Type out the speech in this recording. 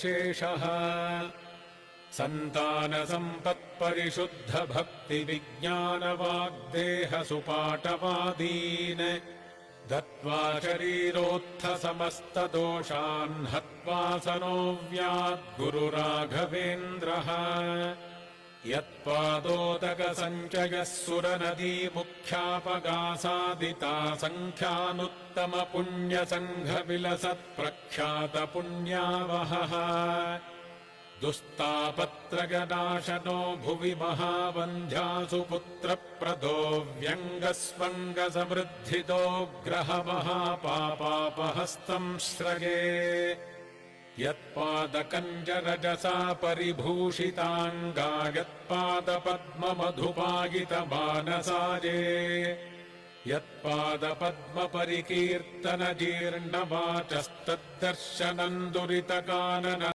शेषः सन्तानसम्पत्परिशुद्धभक्तिविज्ञानवाग्देहसुपाटवादीन् दत्त्वा शरीरोत्थ समस्तदोषान् हत्वा सनोऽव्याद्गुरुराघवेन्द्रः यत्पादोदकसञ्चयः सुरनदीमुख्यापगासादिता सङ्ख्यानुत्तमपुण्यसङ्घविलसत्प्रख्यातपुण्यावहः दुस्तापत्रगनाशनो भुवि महावन्ध्यासु पुत्रप्रदो व्यङ्गस्वङ्गसमृद्धितो ग्रहमहापापापहस्तम् श्रये यत्पादकञ्जरजसा परिभूषिताङ्गा यत्पादपद्ममधुपायितमानसाये यत्पादपद्मपरिकीर्तनजीर्णवाचस्तद्दर्शनम् दुरितकानन